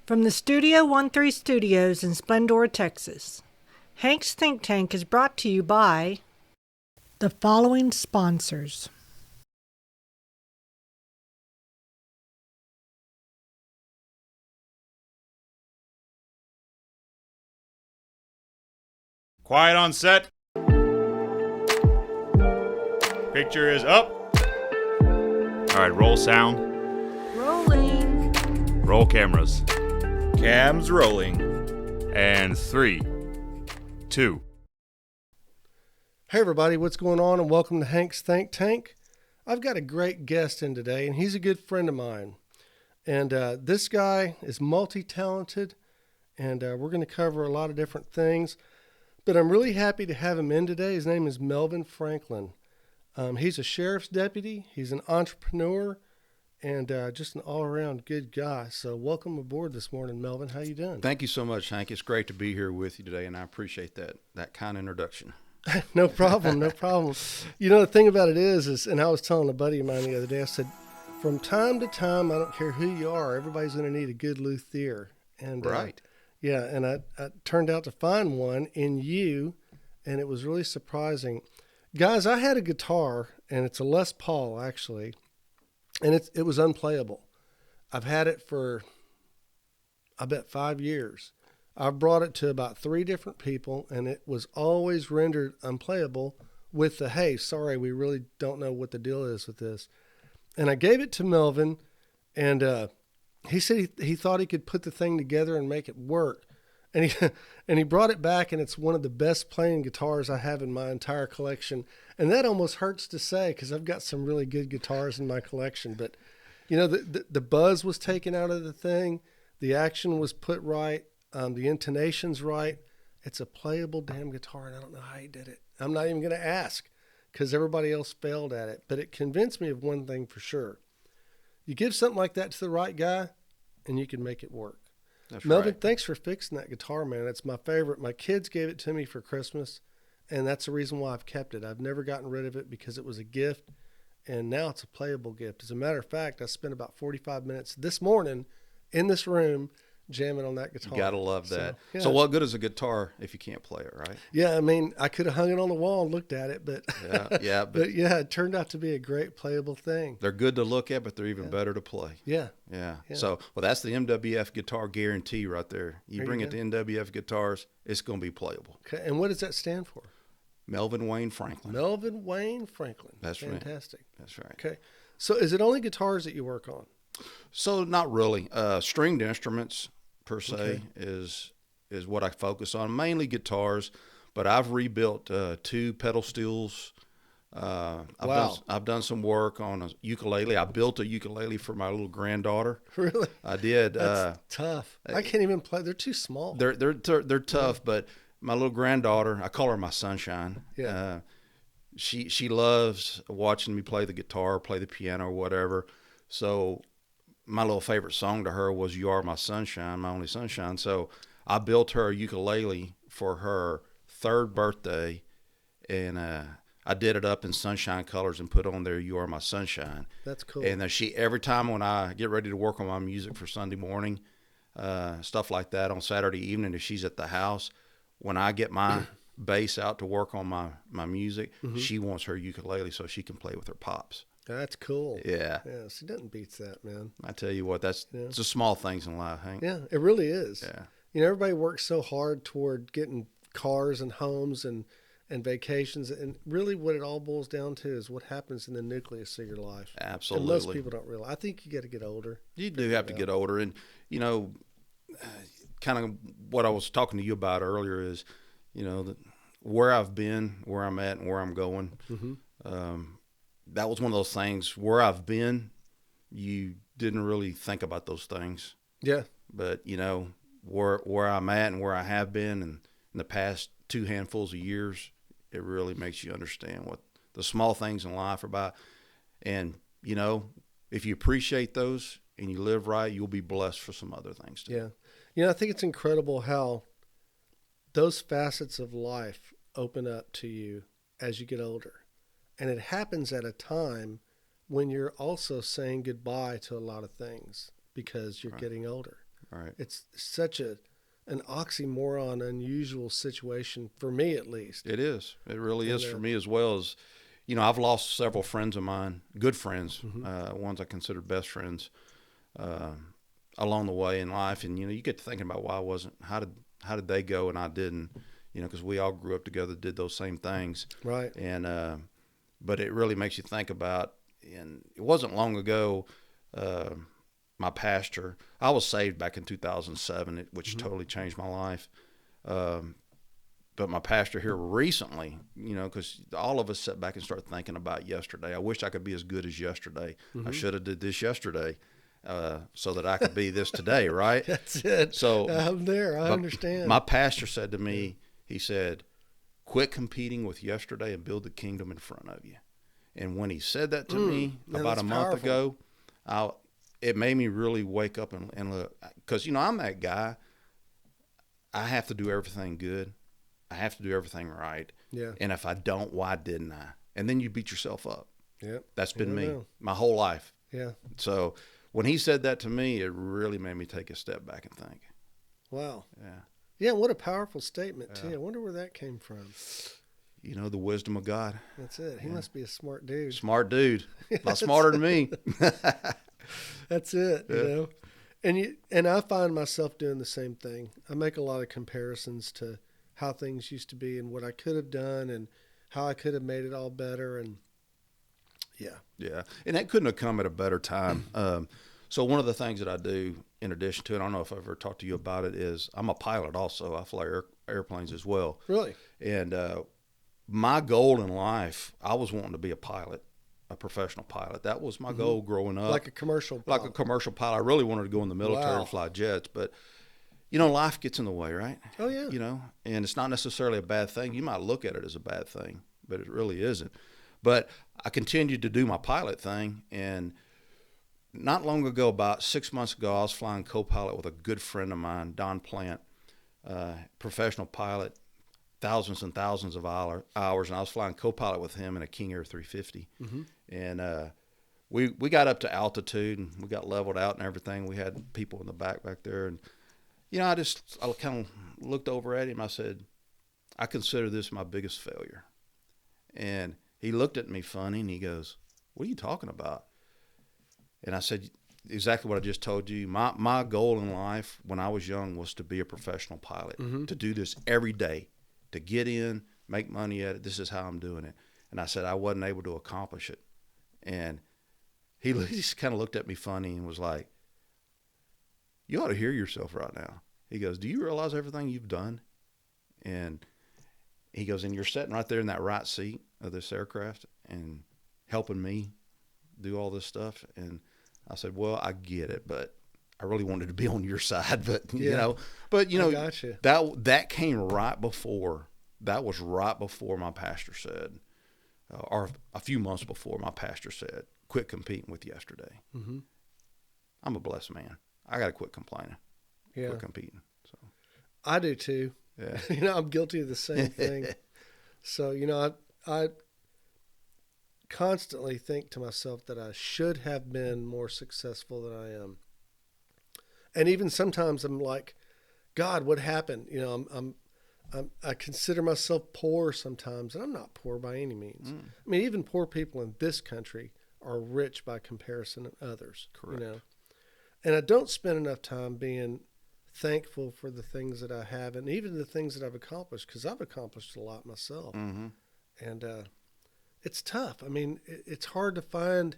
From the Studio 13 Studios in Splendora, Texas, Hank's Think Tank is brought to you by the following sponsors. Quiet on set. Picture is up. All right, roll sound. Rolling. Roll cameras. Cam's rolling. And 3, 2. Hey everybody, what's going on, and welcome to Hank's Think Tank. I've got a great guest in today, and he's a good friend of mine. And this guy is multi-talented, and we're going to cover a lot of different things. But I'm really happy to have him in today. His name is Melvin Franklin. He's a sheriff's deputy. He's an entrepreneur, and just an all-around good guy. So welcome aboard this morning, Melvin. How you doing? Thank you so much, Hank. It's great to be here with you today, and I appreciate that kind introduction. No problem, no problem. You know, the thing about it is, and I was telling a buddy of mine the other day, I said, from time to time, I don't care who you are, everybody's going to need a good luthier. And right. Yeah, and I turned out to find one in you, and it was really surprising. Guys, I had a guitar, and it's a Les Paul, actually, and it was unplayable. I've had it for, I bet, 5 years. I've brought it to about 3 different people, and it was always rendered unplayable with the, hey, sorry, we really don't know what the deal is with this. And I gave it to Melvin, and he said he thought he could put the thing together and make it work. And he brought it back, and it's one of the best playing guitars I have in my entire collection. And that almost hurts to say because I've got some really good guitars in my collection. But, you know, the buzz was taken out of the thing. The action was put right. The intonation's right. It's a playable damn guitar, and I don't know how he did it. I'm not even going to ask because everybody else failed at it. But it convinced me of one thing for sure. You give something like that to the right guy, and you can make it work. That's Melvin, right. thanks for fixing that guitar, man. It's my favorite. My kids gave it to me for Christmas, and that's the reason why I've kept it. I've never gotten rid of it because it was a gift, and now it's a playable gift. As a matter of fact, I spent about 45 minutes this morning in this room jamming on that guitar. You gotta love that. So, yeah. So what good is a guitar if you can't play it, right? Yeah, I mean, I could have hung it on the wall and looked at it, but Yeah, but yeah, it turned out to be a great playable thing. they're good to look at, but they're even better to play. Yeah. Yeah. Yeah. So, well, that's the MWF guitar guarantee right there. You There bring you it to MWF Guitars, it's going to be playable. Okay, and what does that stand for? Melvin Wayne Franklin. Melvin Wayne Franklin. That's right. Fantastic. That's right. Okay, so is it only guitars that you work on? So not really. Stringed instruments per se Okay. is what I focus on. Mainly guitars, but I've rebuilt 2 pedal steels. Wow. I've done some work on a ukulele. I built a ukulele for my little granddaughter. Really? I did. That's tough. I can't even play. They're too small. They're tough, but my little granddaughter, I call her my sunshine. Yeah. She loves watching me play the guitar, play the piano, or whatever. So my little favorite song to her was "You Are My Sunshine, My Only Sunshine." So I built her a ukulele for her 3rd birthday, and I did it up in sunshine colors and put on there "You Are My Sunshine." That's cool. And she, every time when I get ready to work on my music for Sunday morning, stuff like that, on Saturday evening, if she's at the house, when I get my bass out to work on my music, she wants her ukulele so she can play with her pops. That's cool. Yeah. Yeah, she doesn't beat that, man. I tell you what, it's the small things in life, Hank. Yeah, it really is. Yeah. You know, everybody works so hard toward getting cars and homes and vacations, and really what it all boils down to is what happens in the nucleus of your life. Absolutely. And most people don't realize. I think you got to get older. You do have to get older. And, you know, kind of what I was talking to you about earlier is, you know, where I've been, where I'm at, and where I'm going. That was one of those things. Where I've been, you didn't really think about those things. Yeah. But, you know, where I'm at and where I have been in the past 2 handfuls of years, it really makes you understand what the small things in life are about. And, you know, if you appreciate those and you live right, you'll be blessed for some other things too. Yeah. You know, I think it's incredible how those facets of life open up to you as you get older. And it happens at a time when you're also saying goodbye to a lot of things because you're getting older. Right. It's such an oxymoron, unusual situation for me, at least. It is. It really is for me as well. As I've lost several friends of mine, good friends, ones I consider best friends, along the way in life. And you get to thinking about why I wasn't. How did they go and I didn't? Because we all grew up together, did those same things. Right. And but it really makes you think about. And it wasn't long ago. My pastor, I was saved back in 2007, which totally changed my life. But my pastor here recently, because all of us sat back and started thinking about yesterday. I wish I could be as good as yesterday. I should have did this yesterday so that I could be this today, right? That's it. So I'm there. I understand. My pastor said to me, he said, quit competing with yesterday and build the kingdom in front of you. And when he said that to me about a month ago, it made me really wake up and look, because, I'm that guy. I have to do everything good. I have to do everything right. Yeah. And if I don't, why didn't I? And then you beat yourself up. Yep. That's been me my whole life. Yeah. So when he said that to me, it really made me take a step back and think. Wow. Yeah. Yeah, what a powerful statement, too. I wonder where that came from. The wisdom of God. That's it. He must be a smart dude. Smart dude. A lot smarter than me. That's it, And I find myself doing the same thing. I make a lot of comparisons to how things used to be and what I could have done and how I could have made it all better. And yeah. And that couldn't have come at a better time. So one of the things that I do in addition to it, I don't know if I've ever talked to you about it, is I'm a pilot also. I fly airplanes as well. Really? And my goal in life, I was wanting to be a pilot, a professional pilot. That was my goal growing up. Like a commercial pilot. Like a commercial pilot. I really wanted to go in the military and fly jets, but life gets in the way, right? Oh, yeah. And it's not necessarily a bad thing. You might look at it as a bad thing, but it really isn't. But I continued to do my pilot thing, and not long ago, about 6 months ago, I was flying co-pilot with a good friend of mine, Don Plant, professional pilot, thousands and thousands of hours, and I was flying co-pilot with him in a King Air 350. And we got up to altitude, and we got leveled out and everything. We had people in the back there, and I kind of looked over at him. I said, I consider this my biggest failure. And he looked at me funny, and he goes, what are you talking about? And I said, exactly what I just told you. My goal in life when I was young was to be a professional pilot, to do this every day, to get in, make money at it. This is how I'm doing it. And I said I wasn't able to accomplish it. And he just kind of looked at me funny and was like, you ought to hear yourself right now. He goes, do you realize everything you've done? And he goes, and you're sitting right there in that right seat of this aircraft and helping me do all this stuff. And I said, well, I get it, but I really wanted to be on your side, but I gotcha. That came right before, that was right before my pastor said, or a few months before my pastor said, quit competing with yesterday. I'm a blessed man. I got to quit complaining. Quit competing. So I do too. Yeah. I'm guilty of the same thing. So, I constantly think to myself that I should have been more successful than I am. And even sometimes I'm like, God, what happened? I consider myself poor sometimes, and I'm not poor by any means. I mean, even poor people in this country are rich by comparison to others. Correct. And I don't spend enough time being thankful for the things that I have and even the things that I've accomplished, because I've accomplished a lot myself. And it's tough. I mean, it's hard to find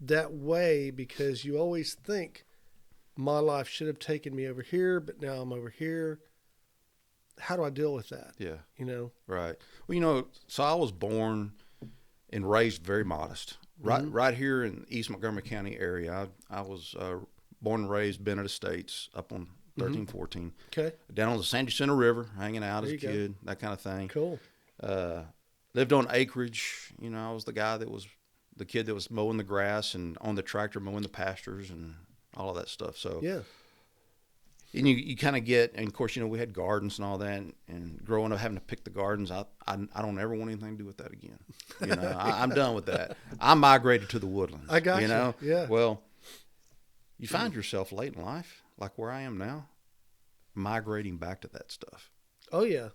that way because you always think my life should have taken me over here, but now I'm over here. How do I deal with that? Yeah. Right. Well, so I was born and raised very modest. Right here in East Montgomery County area. I was born and raised Bennett Estates up on 1314. Okay. Down on the Sandy Center River, hanging out as a kid, that kind of thing. Cool. Lived on acreage. I was the kid that was mowing the grass and on the tractor mowing the pastures and all of that stuff. So yeah. And you kind of get, and of course, we had gardens and all that, and growing up having to pick the gardens, I don't ever want anything to do with that again. I'm done with that. I migrated to the woodlands. I got you. Yeah. Well, you find yourself late in life like where I am now, migrating back to that stuff. Oh yeah.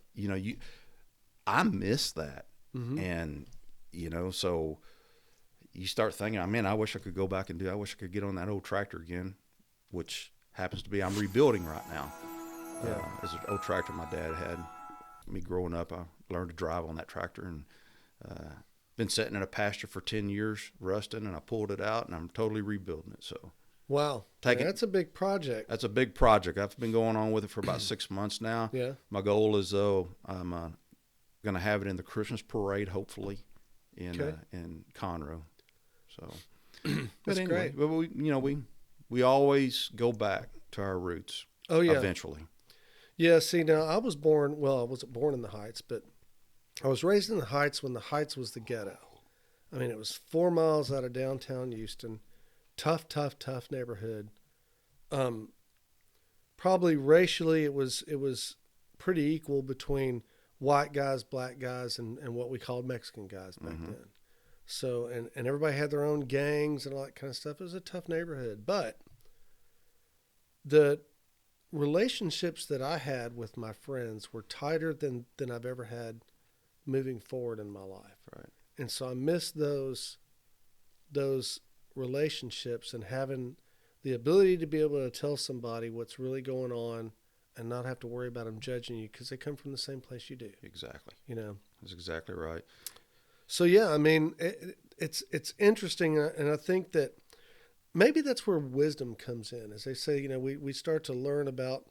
I miss that. Mm-hmm. And, so you start thinking, man, I wish I could go back and I wish I could get on that old tractor again, which happens to be, I'm rebuilding right now. Yeah. It's an old tractor my dad had. Me growing up, I learned to drive on that tractor, and been sitting in a pasture for 10 years, rusting, and I pulled it out, and I'm totally rebuilding it. So, wow, that's a big project. That's a big project. I've been going on with it for about 6 months now. Yeah. My goal is, I'm going to have it in the Christmas parade, hopefully, in Conroe. So, that's anyway, great. But we always go back to our roots. Oh yeah. Eventually. Yeah. See, now I wasn't born in the Heights, but I was raised in the Heights when the Heights was the ghetto. I mean, it was 4 miles out of downtown Houston. Tough neighborhood. Probably racially, it was pretty equal between white guys, black guys, and what we called Mexican guys back then. So, and everybody had their own gangs and all that kind of stuff. It was a tough neighborhood. But the relationships that I had with my friends were tighter than I've ever had moving forward in my life. Right. And so I miss those relationships and having the ability to be able to tell somebody what's really going on and not have to worry about them judging you because they come from the same place you do. Exactly. That's exactly right. So yeah, I mean, it's interesting, and I think that maybe that's where wisdom comes in. As they say, we start to learn about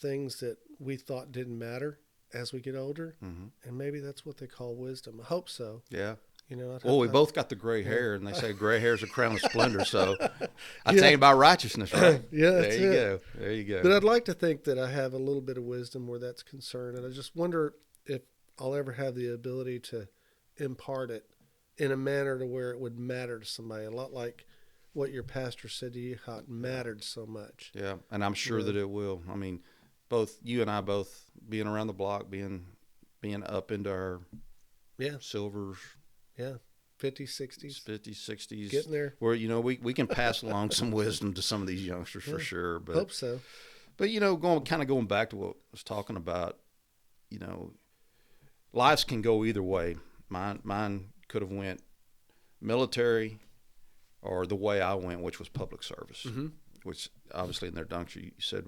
things that we thought didn't matter as we get older, and maybe that's what they call wisdom. I hope so. Yeah. We both got the gray hair, and they say gray hair is a crown of splendor. So I tell you about righteousness, right? Yeah, there you go. There you go. But I'd like to think that I have a little bit of wisdom where that's concerned, and I just wonder if I'll ever have the ability to impart it in a manner to where it would matter to somebody. A lot like what your pastor said to you, how it mattered so much. Yeah, and I'm sure that it will. I mean, both you and I both being around the block, being up into our silvers. Yeah, 50s, 60s. 50s, 60s. Getting there. Where, we can pass along some wisdom to some of these youngsters for sure. But hope so. But, going back to what I was talking about, lives can go either way. Mine could have went military or the way I went, which was public service, which obviously in their dunks, you said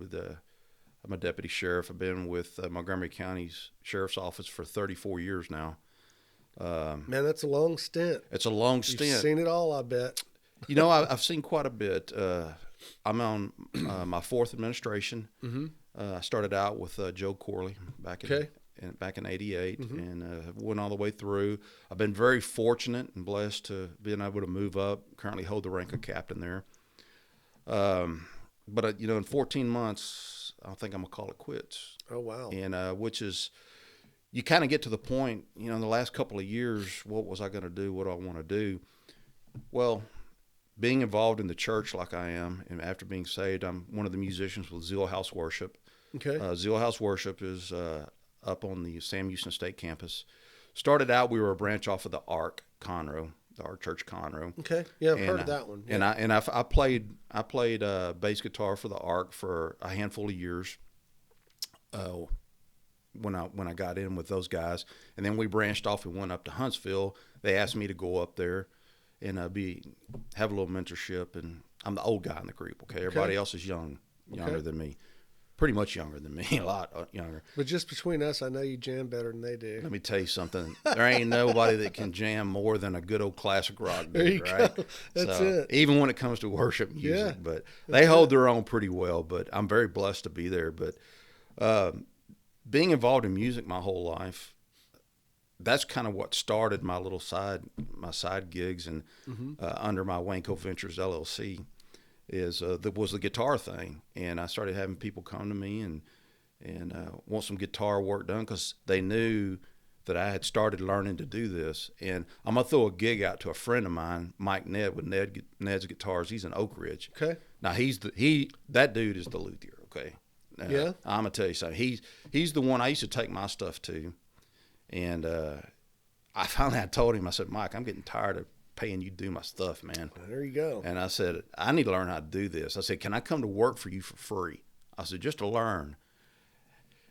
I'm a deputy sheriff. I've been with Montgomery County's Sheriff's Office for 34 years now. Man, that's a long stint. It's a long stint. You've seen it all, I bet. I've seen quite a bit. I'm on my fourth administration. I started out with Joe Corley back in '88, and went all the way through. I've been very fortunate and blessed to being able to move up. Currently hold the rank of captain there. But in 14 months, I think I'm gonna call it quits. Oh wow! And which is. You kind of get to the point, in the last couple of years, what was I going to do? What do I want to do? Well, being involved in the church like I am, and after being saved, I'm one of the musicians with Zeal House Worship. Okay. Zeal House Worship is up on the Sam Houston State campus. Started out, we were a branch off of the Ark Conroe, the Ark Church Conroe. Okay. Yeah, I've heard of that one. Yeah. And I played bass guitar for the Ark for a handful of years. When I got in with those guys, and then we branched off and went up to Huntsville. They asked me to go up there and have a little mentorship, and I'm the old guy in the group. Okay, everybody else is younger than me, pretty much younger than me, a lot younger. But just between us, I know you jam better than they do. Let me tell you something. There ain't nobody that can jam more than a good old classic rock dude, right? Go. That's it. Even when it comes to worship music, but they hold their own pretty well. But I'm very blessed to be there. But being involved in music my whole life, that's kind of what started my little side gigs and under my Wanko Ventures LLC was the guitar thing. And I started having people come to me and want some guitar work done because they knew that I had started learning to do this. And I'm going to throw a gig out to a friend of mine, Mike Ned, with Ned's Guitars. He's in Oak Ridge. Okay. Now that dude is the Luthier, okay? I'm gonna tell you something. He's the one I used to take my stuff to, and I finally told him. I said, Mike, I'm getting tired of paying you to do my stuff, man. There you go. And I said, I need to learn how to do this. I said, can I come to work for you for free? I said, just to learn.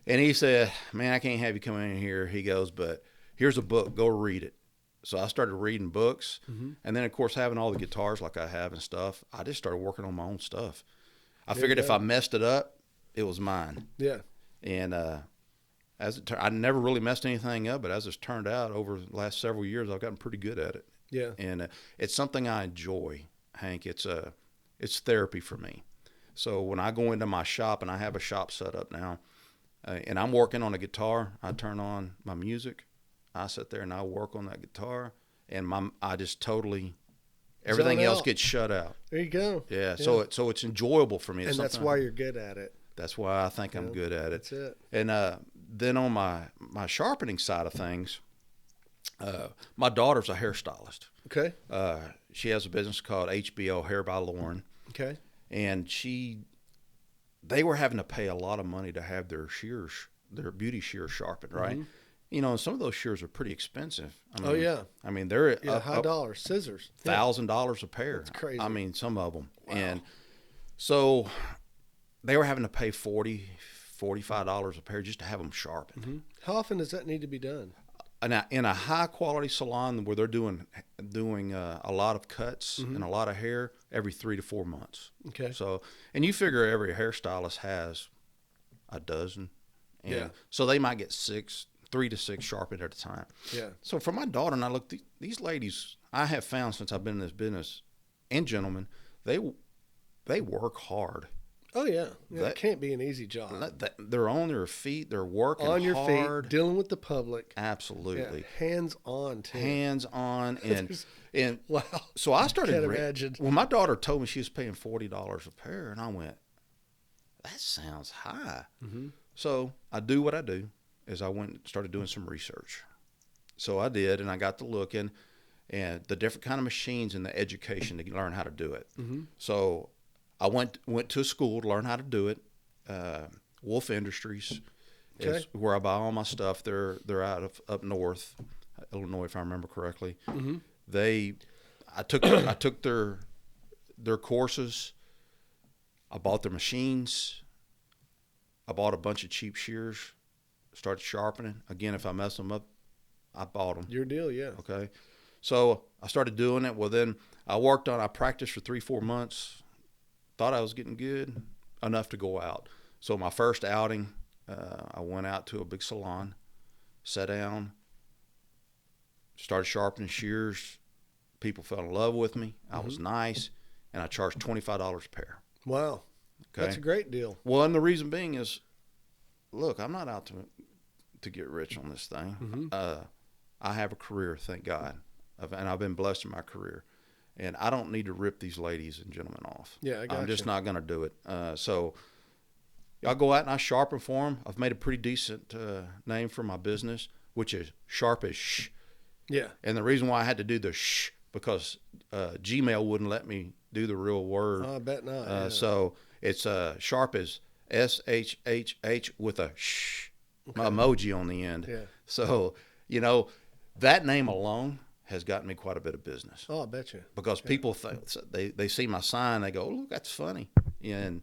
And he said, man, I can't have you come in here. He goes, but here's a book. Go read it. So I started reading books. And then, of course, having all the guitars like I have and stuff, I just started working on my own stuff. I figured if I messed it up, it was mine. Yeah. And I never really messed anything up, but as it's turned out over the last several years, I've gotten pretty good at it. Yeah. And it's something I enjoy, Hank. It's therapy for me. So when I go into my shop, and I have a shop set up now, and I'm working on a guitar, I turn on my music, I sit there and I work on that guitar, and I just totally, everything else gets shut out. There you go. Yeah. So it's enjoyable for me. And that's why you're good at it. That's why I think I'm good at it. That's it. And then on my sharpening side of things, my daughter's a hairstylist. Okay. She has a business called HBO Hair by Lauren. Okay. And they were having to pay a lot of money to have their beauty shears sharpened, right? Mm-hmm. You know, some of those shears are pretty expensive. I mean, they're high dollar scissors, $1,000 a pair. That's crazy. I mean, some of them. Wow. And so they were having to pay $40, $45 a pair just to have them sharpened. Mm-hmm. How often does that need to be done? In a high quality salon where they're doing a lot of cuts and a lot of hair, every 3 to 4 months. Okay. So, and you figure every hairstylist has a dozen. And so they might get 3 to 6 sharpened at a time. Yeah. So for my daughter, and I look, these ladies, I have found since I've been in this business, and gentlemen, they work hard. Oh, yeah. It can't be an easy job. They're on their feet. They're working on your hard. feet, dealing with the public. Absolutely. Yeah, hands-on, too. Hands-on. And wow. So I started. Can't imagine. When my daughter told me she was paying $40 a pair, and I went, that sounds high. Mm-hmm. So I do what I do, is I went and started doing some research. So I did, and I got to looking at the different kind of machines and the education to learn how to do it. Mm-hmm. So I went to a school to learn how to do it. Wolf Industries is where I buy all my stuff. They're out of up north, Illinois, if I remember correctly. Mm-hmm. I took their courses. I bought their machines. I bought a bunch of cheap shears. Started sharpening. Again, if I mess them up, I bought them. Your deal, yeah. Okay. So I started doing it. Well, then I practiced for 3-4 months. Thought I was getting good enough to go out. So my first outing, I went out to a big salon, sat down, started sharpening shears. People fell in love with me. I was nice, and I charged $25 a pair. Wow. Okay. That's a great deal. Well, and the reason being is, look, I'm not out to get rich on this thing. Mm-hmm. I have a career, thank God, and I've been blessed in my career. And I don't need to rip these ladies and gentlemen off. Yeah, I got I'm just not going to do it. So I'll go out and I sharpen for them. I've made a pretty decent name for my business, which is Sharp as Shh. Yeah. And the reason why I had to do the shh, because Gmail wouldn't let me do the real word. I bet not. So it's Sharp as SHHH with a shh emoji on the end. Yeah. So, that name alone has gotten me quite a bit of business. Oh, I bet you. Because people they see my sign, they go, "Oh, look, that's funny," and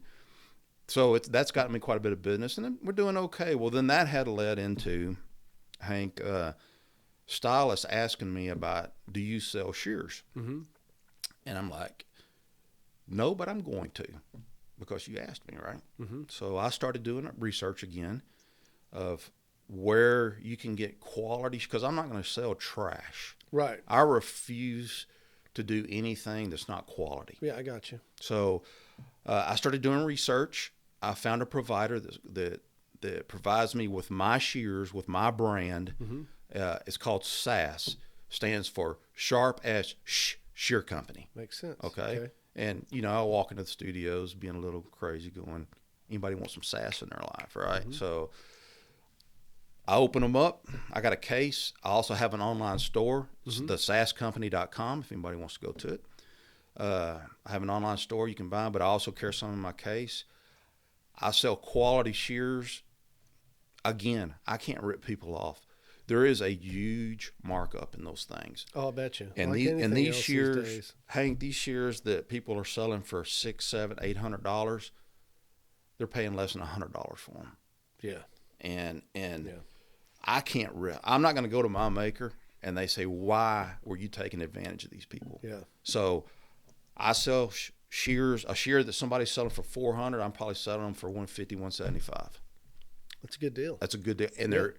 so that's gotten me quite a bit of business, and then we're doing okay. Well, then that had led into Hank, stylists asking me about, "Do you sell shears?" Mm-hmm. And I'm like, "No, but I'm going to, because you asked me, right?" Mm-hmm. So I started doing research again of where you can get quality, because I'm not going to sell trash. Right. I refuse to do anything that's not quality. Yeah, I got you. So I started doing research. I found a provider that provides me with my shears, with my brand. Mm-hmm. It's called SAS, stands for Sharp as Shhh Shear Company. Makes sense. Okay. And, I walk into the studios being a little crazy going, anybody want some SAS in their life, right? Mm-hmm. So I open them up. I got a case. I also have an online store, the sascompany.com, if anybody wants to go to it. I have an online store you can buy, but I also carry some in my case. I sell quality shears. Again, I can't rip people off. there is a huge markup in those things. Oh, I bet you. And these shears, Hank, these shears that people are selling for $600, $700, $800, they're paying less than $100 for them. Yeah. And I can't. I'm not going to go to my maker and they say, "Why were you taking advantage of these people?" Yeah. So I sell shears. A shear that somebody's selling for $400, I'm probably selling them for $150, $175. That's a good deal. That's a good deal, and they're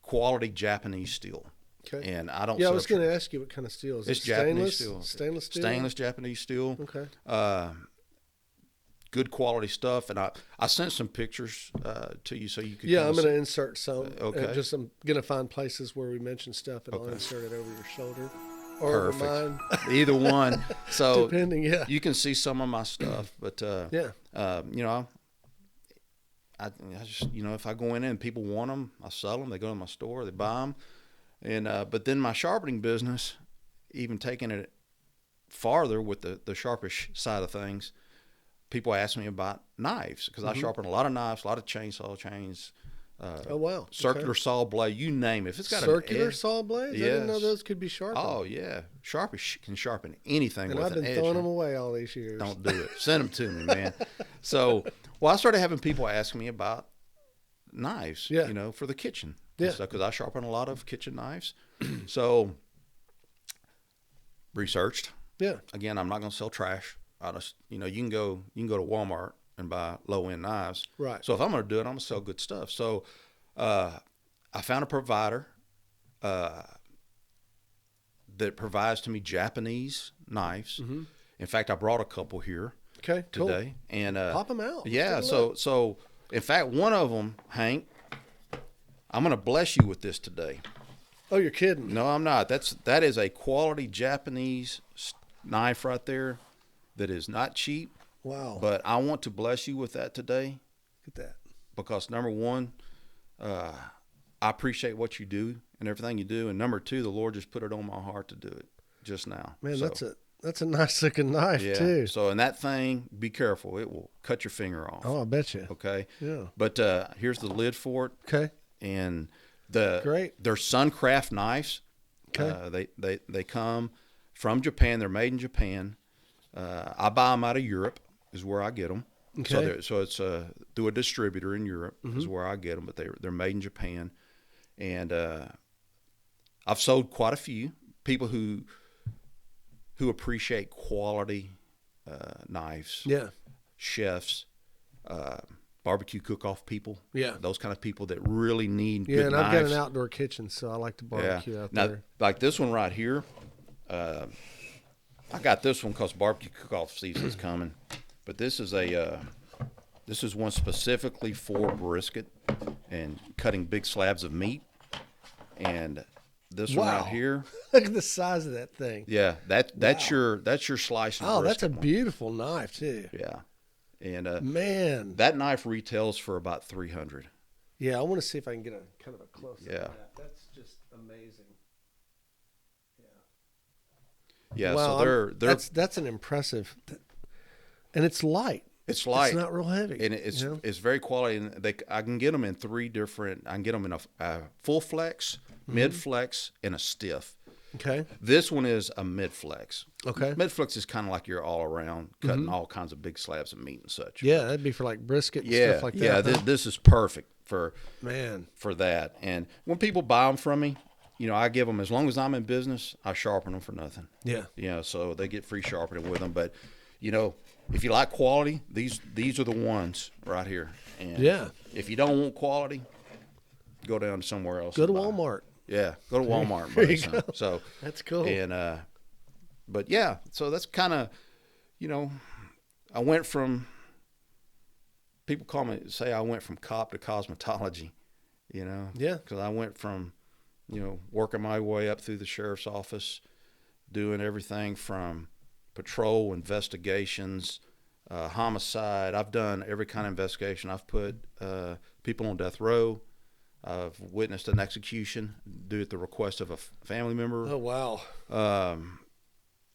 quality Japanese steel. Okay. And I don't. Yeah, I was going to ask you what kind of steel is it? It's Japanese steel. Stainless steel. Stainless Japanese steel. Okay. Good quality stuff, and I sent some pictures to you so you could. Yeah, I'm going to insert some. Okay. I'm going to find places where we mention stuff, and I'll insert it over your shoulder or Perfect. over mine. Either one. So depending, yeah. You can see some of my stuff, but yeah. You know, I just, you know, if I go in and people want them, I sell them. They go to my store, they buy them, and but then my sharpening business, even taking it farther with the sharpish side of things. People ask me about knives because I sharpen a lot of knives, a lot of chainsaw chains. Oh, wow. Circular saw blade, you name it. If it's got circular saw blades? Yes. I didn't know those could be sharpened. Oh, yeah. Sharpish can sharpen anything and with I've been an edge. throwing them away all these years. Don't do it. Send them to me, man. So, I started having people ask me about knives, you know, for the kitchen. Yeah. Because I sharpen a lot of kitchen knives. So, researched. Yeah. Again, I'm not going to sell trash. I just, you know, you can go to Walmart and buy low-end knives. Right. So if I'm going to do it, I'm going to sell good stuff. So I found a provider that provides to me Japanese knives. Mm-hmm. In fact, I brought a couple here today. Cool. And pop them out. Yeah. So in fact, one of them, Hank, I'm going to bless you with this today. Oh, you're kidding? No, I'm not. That is a quality Japanese knife right there. That is not cheap. Wow. But I want to bless you with that today. Look at that. Because number one, I appreciate what you do and everything you do. And number two, the Lord just put it on my heart to do it just now. Man, that's a nice looking knife too. So, and that thing, be careful. It will cut your finger off. Oh, I bet you. Okay. Yeah. But here's the lid for it. Okay. And they're Suncraft knives. Okay. They come from Japan. They're made in Japan. I buy them out of Europe is where I get them. Okay. So it's through a distributor in Europe is where I get them, but they're made in Japan. And I've sold quite a few people who appreciate quality knives. Yeah. Chefs, barbecue cook-off people. Yeah. Those kind of people that really need good and knives. I've got an outdoor kitchen, so I like to barbecue out there. Like this one right here. I got this one because barbecue cook-off season is coming, but this is one specifically for brisket and cutting big slabs of meat. And this one right here, look at the size of that thing. Yeah, that's your slicing. Oh, that's a beautiful knife too. Yeah, and man, that knife retails for about $300. Yeah, I want to see if I can get a kind of a close up of that. That's just amazing. Yeah, wow, so that's an impressive, and it's light. It's light. It's not real heavy, and it's very quality. And I can get them in three different. I can get them in a full flex, mid flex, and a stiff. Okay. This one is a mid flex. Okay. Mid flex is kind of like you're all around cutting all kinds of big slabs of meat and such. Yeah, that'd be for like brisket and stuff like that. Yeah, this is perfect for that. And when people buy them from me, you know, I give them, as long as I'm in business, I sharpen them for nothing. Yeah. You know, so they get free sharpening with them. But, you know, if you like quality, these are the ones right here. And if you don't want quality, go down to somewhere else. Go to Walmart. Yeah, go to Walmart. There you go. So that's cool. And but yeah, so that's kind of, you know, I went from, people say I went from cop to cosmetology, you know. Yeah. Because I went from, you know, working my way up through the sheriff's office, doing everything from patrol investigations, homicide. I've done every kind of investigation. I've put people on death row. I've witnessed an execution due at the request of a family member. Oh, wow.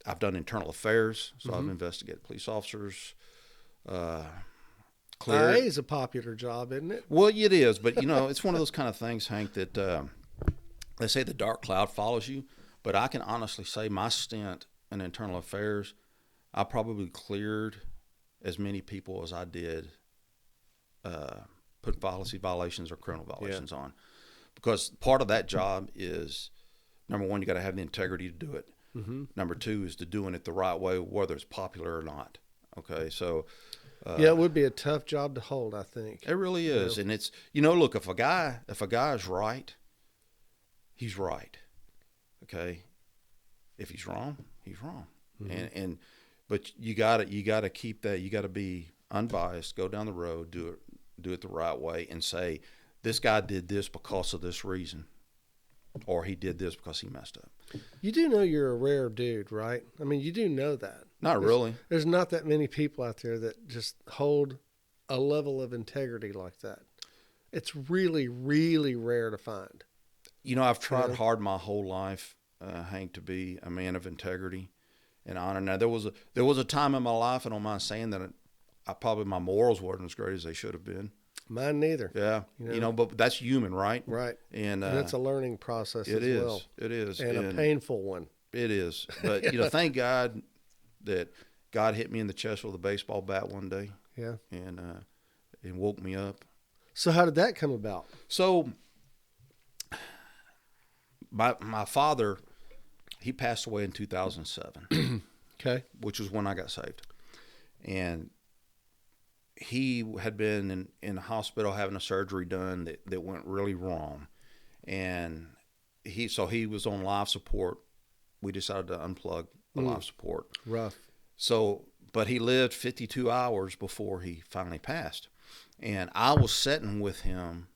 I've done internal affairs, so I've investigated police officers. IA is a popular job, isn't it? Well, it is, but, you know, it's one of those kind of things, Hank, that they say the dark cloud follows you, but I can honestly say my stint in internal affairs, I probably cleared as many people as I did put policy violations or criminal violations on. Because part of that job is, number one, you got to have the integrity to do it. Mm-hmm. Number two is to doing it the right way, whether it's popular or not. Okay, so it would be a tough job to hold, I think. It really is, and it's look, if a guy is right, he's right. Okay, if he's wrong, he's wrong. Mm-hmm. But you gotta keep that. You got to be unbiased. Go down the road, do it the right way, and say, this guy did this because of this reason, or he did this because he messed up. You do know you're a rare dude, right? I mean, you do know that. Really. There's not that many people out there that just hold a level of integrity like that. It's really, really rare to find. I've tried hard my whole life, Hank, to be a man of integrity and honor. Now, there was a time in my life, I don't mind saying that probably my morals weren't as great as they should have been. Mine neither. Yeah. But that's human, right? Right. And it's a learning process as well. It is. And a painful one. It is. But, thank God that God hit me in the chest with a baseball bat one day. Yeah. And woke me up. So how did that come about? So my father, he passed away in 2007. Okay. Which was when I got saved. And he had been in the hospital having a surgery done that went really wrong. And he was on life support. We decided to unplug the life support. Rough. So, but he lived 52 hours before he finally passed. And I was sitting with him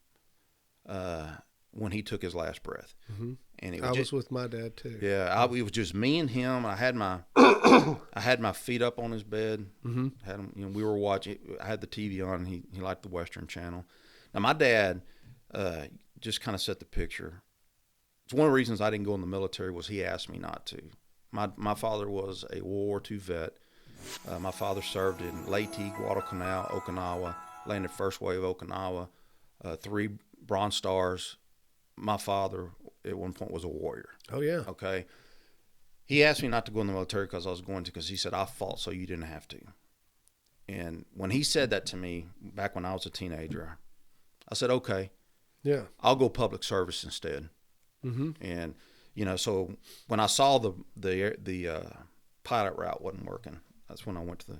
when he took his last breath. Mm-hmm. And I was with my dad too. Yeah, it was just me and him. I had my feet up on his bed. Mm-hmm. Had him, we were watching. I had the TV on. And he liked the Western Channel. Now my dad just kind of set the picture. It's one of the reasons I didn't go in the military was he asked me not to. My father was a World War II vet. My father served in Leyte, Guadalcanal, Okinawa. Landed first wave Okinawa. 3 Bronze Stars. My father at one point was a warrior. Oh, yeah. Okay. He asked me not to go in the military because I was going to, because he said, I fought so you didn't have to. And when he said that to me back when I was a teenager, I said, okay. Yeah. I'll go public service instead. Mm-hmm. And, so when I saw the pilot route wasn't working, that's when I went to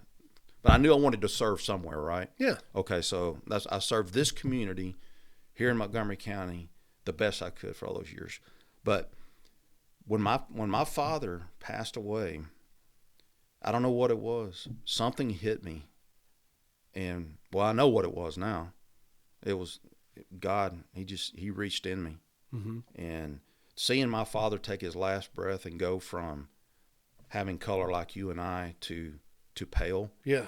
but I knew I wanted to serve somewhere, right? Yeah. Okay, so I served this community here in Montgomery County the best I could for all those years. But when my father passed away, I don't know what it was. Something hit me. And, I know what it was now. It was God. He reached in me. Mm-hmm. And seeing my father take his last breath and go from having color like you and I to pale. Yeah.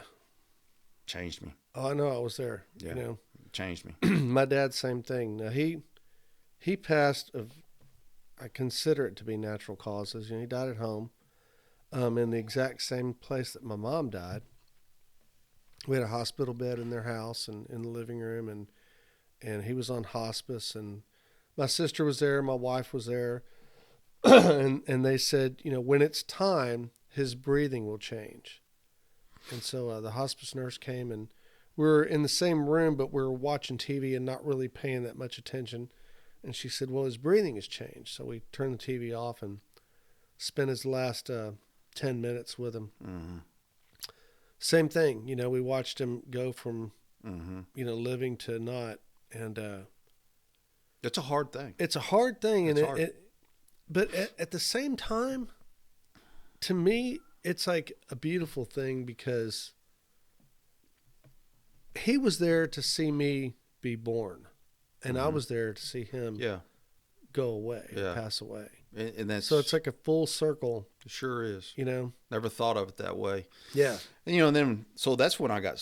Changed me. Oh, I know. I was there. Yeah. Changed me. My dad, same thing. Now, he passed I consider it to be natural causes. He died at home in the exact same place that my mom died. We had a hospital bed in their house and in the living room, and he was on hospice, and my sister was there, my wife was there, and they said, when it's time, his breathing will change. And so the hospice nurse came, and we were in the same room, but we were watching TV and not really paying that much attention. And she said, well, his breathing has changed. So we turned the TV off and spent his last 10 minutes with him. Mm-hmm. Same thing. We watched him go from, living to not. And it's a hard thing. It's a hard thing. But at the same time, to me, it's like a beautiful thing because he was there to see me be born. And I was there to see him go away, pass away. And that's, so it's like a full circle. It sure is. Never thought of it that way. Yeah. And, and then, so that's when I got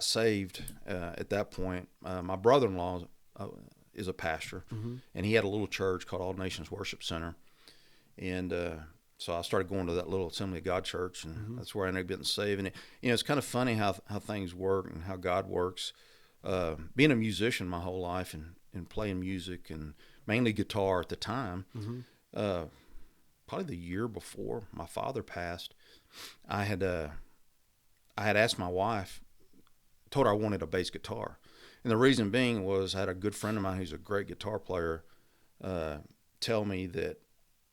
saved at that point. My brother-in-law is a pastor, and he had a little church called All Nations Worship Center. And so I started going to that little Assembly of God church, and that's where I ended up getting saved. And it's kind of funny how things work and how God works. Being a musician my whole life and playing music and mainly guitar at the time. Probably the year before my father passed, I had asked my wife, told her I wanted a bass guitar. And the reason being was I had a good friend of mine who's a great guitar player tell me that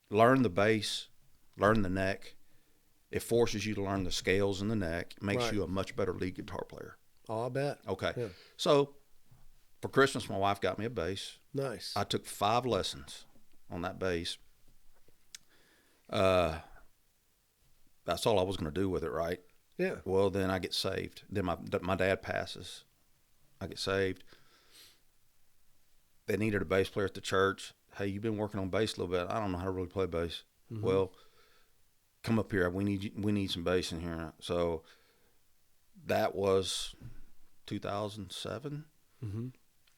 learn the bass, learn the neck. It forces you to learn the scales in the neck. It makes you a much better lead guitar player. Oh, I bet. Okay. Yeah. So for Christmas, my wife got me a bass. Nice. I took 5 lessons on that bass. That's all I was going to do with it, right? Yeah. Well, then I get saved. Then my dad passes. I get saved. They needed a bass player at the church. Hey, you've been working on bass a little bit. I don't know how to really play bass. Well, come up here. We need some bass in here. So that was 2007.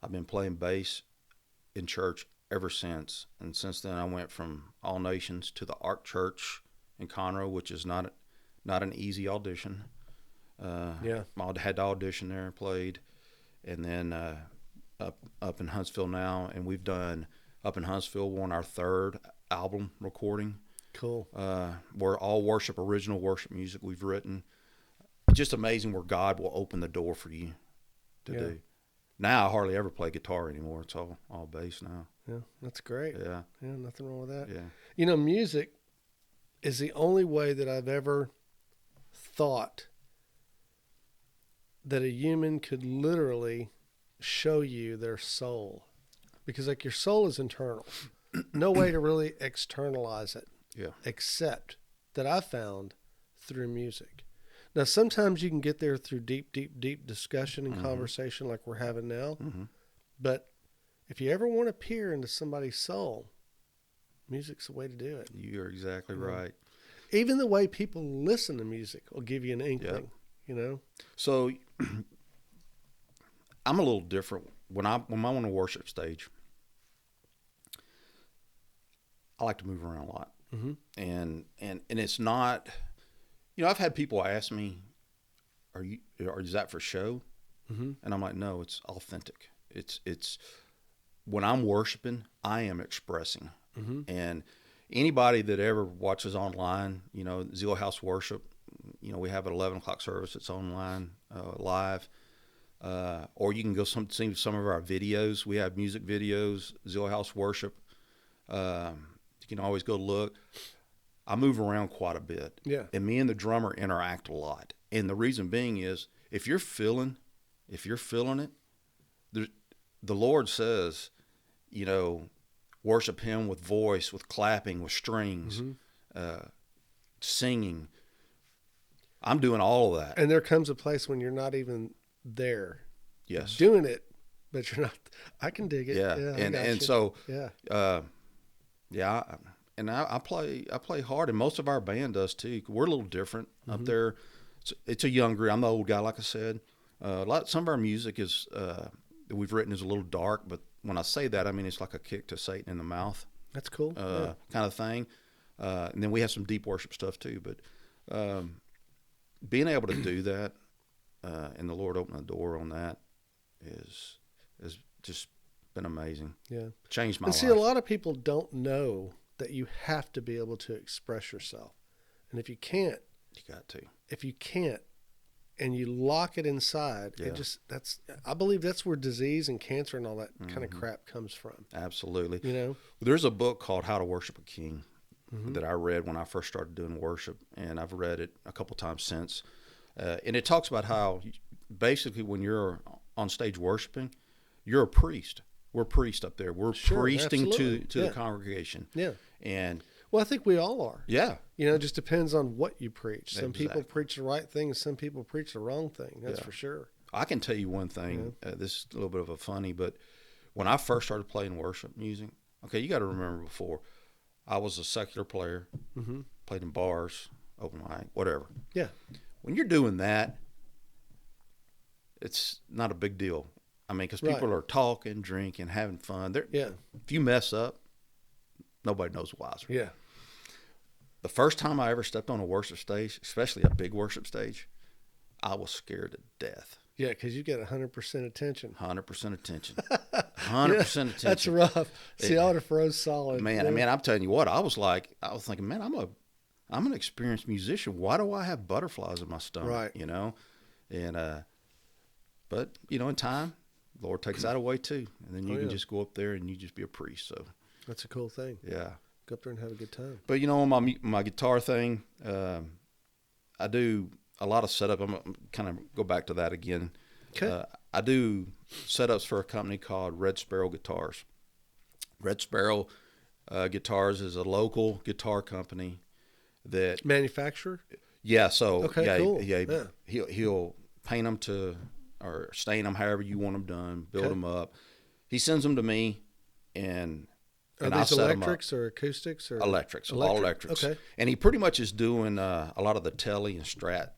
I've been playing bass in church ever since. And since then, I went from All Nations to the Ark Church in Conroe, which is not an easy audition. I had to audition there and played. And then up in Huntsville now, and we've done up in Huntsville, we're on our 3rd album recording. Cool. We're all original worship music we've written. Just amazing where God will open the door for you to do. Now I hardly ever play guitar anymore. It's all bass now. Yeah, that's great. Yeah. Yeah, nothing wrong with that. Yeah. You know, music is the only way that I've ever thought that a human could literally show you their soul. Because like your soul is internal. No way to really externalize it. Yeah. Except that I found through music. Now, sometimes you can get there through deep, deep, deep discussion and conversation like we're having now. But if you ever want to peer into somebody's soul, music's the way to do it. You're exactly right. Even the way people listen to music will give you an inkling, you know? So I'm a little different. When I'm on a worship stage, I like to move around a lot. And it's not, you know, I've had people ask me, is that for show? And I'm like, no, it's authentic. It's when I'm worshiping, I am expressing. And anybody that ever watches online, you know, Zeal House Worship, you know, we have an 11 o'clock service that's online, live. Or you can go see some of our videos. We have music videos, Zeal House Worship. You can always go look. I move around quite a bit. Yeah. And me and the drummer interact a lot. And the reason being is if you're feeling it, the Lord says, you know, worship him with voice, with clapping, with strings, singing. I'm doing all of that. And there comes a place when you're not even there. Yes. Doing it, but you're not. I can dig it. Yeah. And so, and I play hard, and most of our band does too. We're a little different up there. It's a younger. I'm the old guy, like I said. Some of our music is that we've written is a little dark, but when I say that, I mean it's like a kick to Satan in the mouth. That's cool. Kind of thing. And then we have some deep worship stuff too. But being able to do that, and the Lord opened the door on that, is just been amazing. Yeah, changed my life. And life. See, a lot of people don't know that you have to be able to express yourself, and if you can't, you got to. If you can't, and you lock it inside, I believe that's where disease and cancer and all that kind of crap comes from. Absolutely. You know, there's a book called How to Worship a King that I read when I first started doing worship, and I've read it a couple times since. And it talks about how basically when you're on stage worshiping, you're a priest. We're priests up there. We're priesting to the congregation. Yeah. And well, I think we all are. Yeah. You know, it just depends on what you preach. Some people preach the right thing, and some people preach the wrong thing. That's for sure. I can tell you one thing. This is a little bit of a funny, but when I first started playing worship music, okay, you got to remember before, I was a secular player, played in bars, open mic, whatever. Yeah. When you're doing that, it's not a big deal. I mean, because people are talking, drinking, having fun. If you mess up, nobody knows wiser. Yeah. The first time I ever stepped on a worship stage, especially a big worship stage, I was scared to death. Yeah, because you get 100% attention. 100% attention. 100% attention. That's rough. See, I would have froze solid. Man, yeah. man, I'm telling you what, I was thinking, man, I'm an experienced musician. Why do I have butterflies in my stomach? Right. You know? And, but, you know, in time, the Lord takes that away too. And then you can just go up there and you just be a priest. So that's a cool thing. Yeah. Go up there and have a good time. But, you know, on my guitar thing, I do a lot of setup. I'm going to kind of go back to that again. Okay. I do setups for a company called Red Sparrow Guitars. Red Sparrow Guitars is a local guitar company that manufacturer. Yeah. So okay, cool. Yeah. He'll paint them or stain them however you want them done, build them up. He sends them to me, and I set electrics or acoustics or electrics, all electrics. Okay. And he pretty much is doing a lot of the Telly and Strat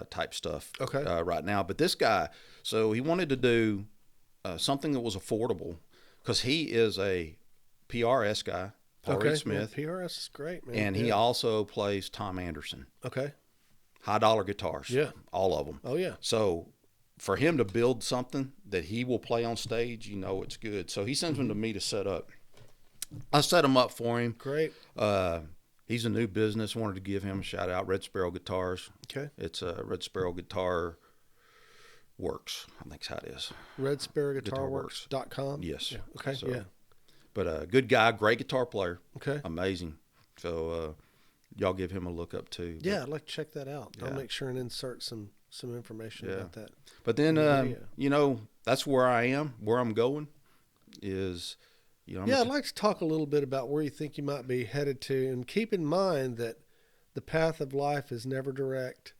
type stuff right now. But this guy, so he wanted to do something that was affordable because he is a PRS guy, Paul Reed Smith. Yeah, PRS is great, man. And he also plays Tom Anderson. Okay. High dollar guitars. Yeah. All of them. Oh, yeah. So for him to build something that he will play on stage, you know it's good. So he sends them to me to set up. I set them up for him. Great. He's a new business. Wanted to give him a shout out. Red Sparrow Guitars. Okay. It's Red Sparrow Guitar Works. I think that's how it is. RedSparrowGuitarWorks.com. Yes. Yeah. Okay. So, yeah. But good guy, great guitar player. Okay. Amazing. So y'all give him a look up too. Yeah, I'd like to check that out. Yeah. I'll make sure and insert some information about that. But then you know, that's where I am. Where I'm going is, you know. I'd like to talk a little bit about where you think you might be headed to, and keep in mind that the path of life is never direct.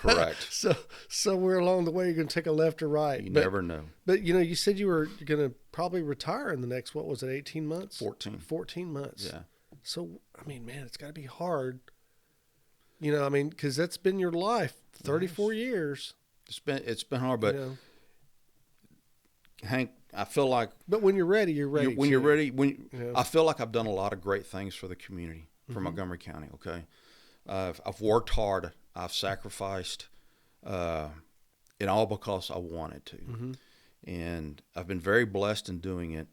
Correct. So somewhere along the way, you're going to take a left or right. You never know. But, you know, you said you were going to probably retire in the next, 18 months? 14 months. Yeah. So, I mean, man, it's got to be hard. You know, I mean, because that's been your life, 34 years. It's been hard, but, you know? Hank, I feel like. But when you're ready, you're ready. When you're ready, Yeah. I feel like I've done a lot of great things for the community, for Montgomery County. Okay, I've worked hard. I've sacrificed, and all because I wanted to. And I've been very blessed in doing it.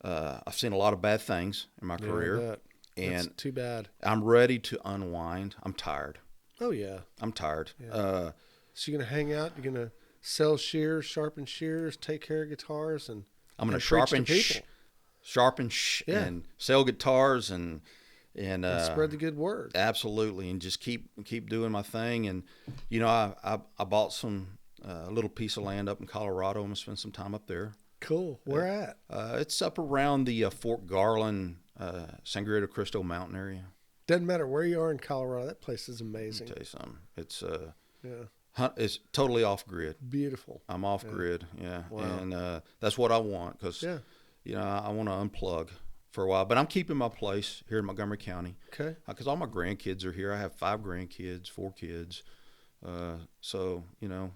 I've seen a lot of bad things in my career, and that's too bad. I'm ready to unwind. I'm tired. Oh yeah, I'm tired. Yeah. So you're gonna hang out. You're gonna sell shears, sharpen shears, take care of guitars, and I'm gonna sharpen and sell guitars and spread the good word. Absolutely, and just keep doing my thing. And you know, I bought some a little piece of land up in Colorado. I'm gonna spend some time up there. Cool. Where at? It's up around the Fort Garland, Sangre de Cristo mountain area. Doesn't matter where you are in Colorado. That place is amazing. Let me tell you something. It's yeah. It's totally off grid. Beautiful. I'm off grid. Yeah. Wow. And that's what I want because you know, I want to unplug for a while, but I'm keeping my place here in Montgomery County. Okay. Because all my grandkids are here. I have 5 grandkids, 4 kids. So, you know,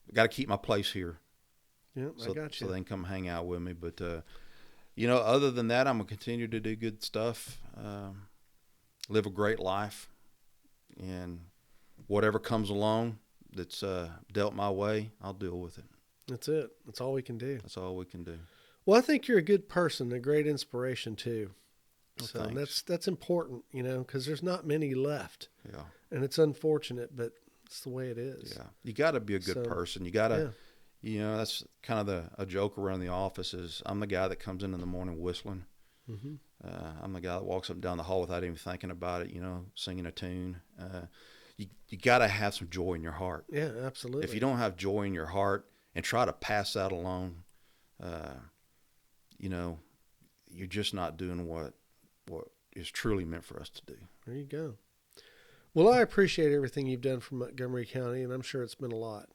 I got to keep my place here. Yeah, I got you. So they can come hang out with me. But, you know, other than that, I'm going to continue to do good stuff, live a great life, and whatever comes along that's dealt my way, I'll deal with it. That's it. That's all we can do. That's all we can do. Well, I think you're a good person, a great inspiration too. Well, so thanks. that's important, you know, because there's not many left. Yeah. And it's unfortunate, but it's the way it is. Yeah. You got to be a good person. You got to, you know, that's kind of a joke around the office is I'm the guy that comes in the morning whistling. Mm-hmm. I'm the guy that walks up and down the hall without even thinking about it, you know, singing a tune. You got to have some joy in your heart. Yeah, absolutely. If you don't have joy in your heart and try to pass that along, you know, you're just not doing what is truly meant for us to do. There you go. Well, I appreciate everything you've done for Montgomery County, and I'm sure it's been a lot.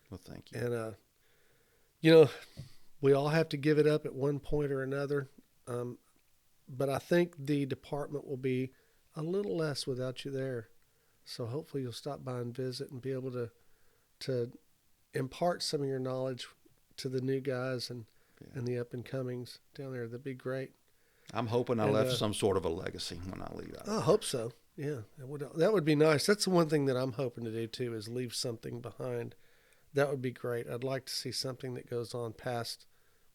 Well, thank you. And, you know, we all have to give it up at one point or another. But I think the department will be a little less without you there. So hopefully you'll stop by and visit and be able to impart some of your knowledge to the new guys and the up-and-comings down there. That'd be great. I'm hoping I left some sort of a legacy when I leave out. I hope so. Yeah, that would be nice. That's the one thing that I'm hoping to do, too, is leave something behind that would be great. I'd like to see something that goes on past,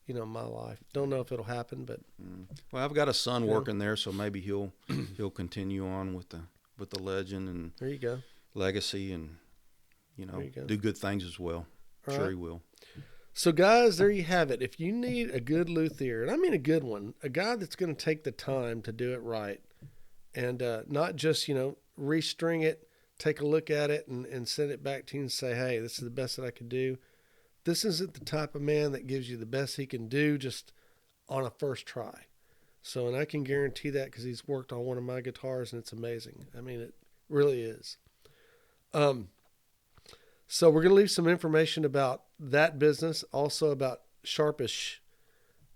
my life. Don't know if it'll happen, but well, I've got a son working there, so maybe he'll continue on with the legend and there you go. legacy, and do good things as well. Sure, he will. So, guys, there you have it. If you need a good luthier, and I mean a good one, a guy that's going to take the time to do it right, and not just restring it, take a look at it, and send it back to you and say, hey, this is the best that I could do. This isn't the type of man that gives you the best he can do just on a first try. So, and I can guarantee that because he's worked on one of my guitars, and it's amazing. I mean, it really is. So we're going to leave some information about that business, also about Sharpish.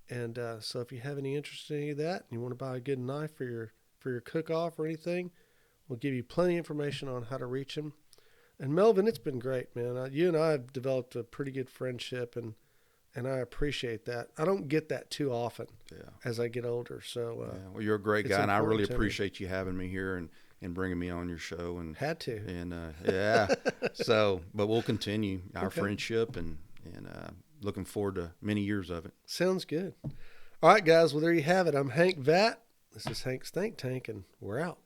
And so if you have any interest in any of that, and you want to buy a good knife for your cook-off or anything, we'll give you plenty of information on how to reach him. And Melvin, it's been great, man. You and I have developed a pretty good friendship, and I appreciate that. I don't get that too often as I get older. So well, you're a great guy, and I really appreciate you having me here and bringing me on your show. And had to. And so, but we'll continue our friendship, and looking forward to many years of it. Sounds good. All right, guys. Well, there you have it. I'm Hank Vatt. This is Hank's Think Tank, and we're out.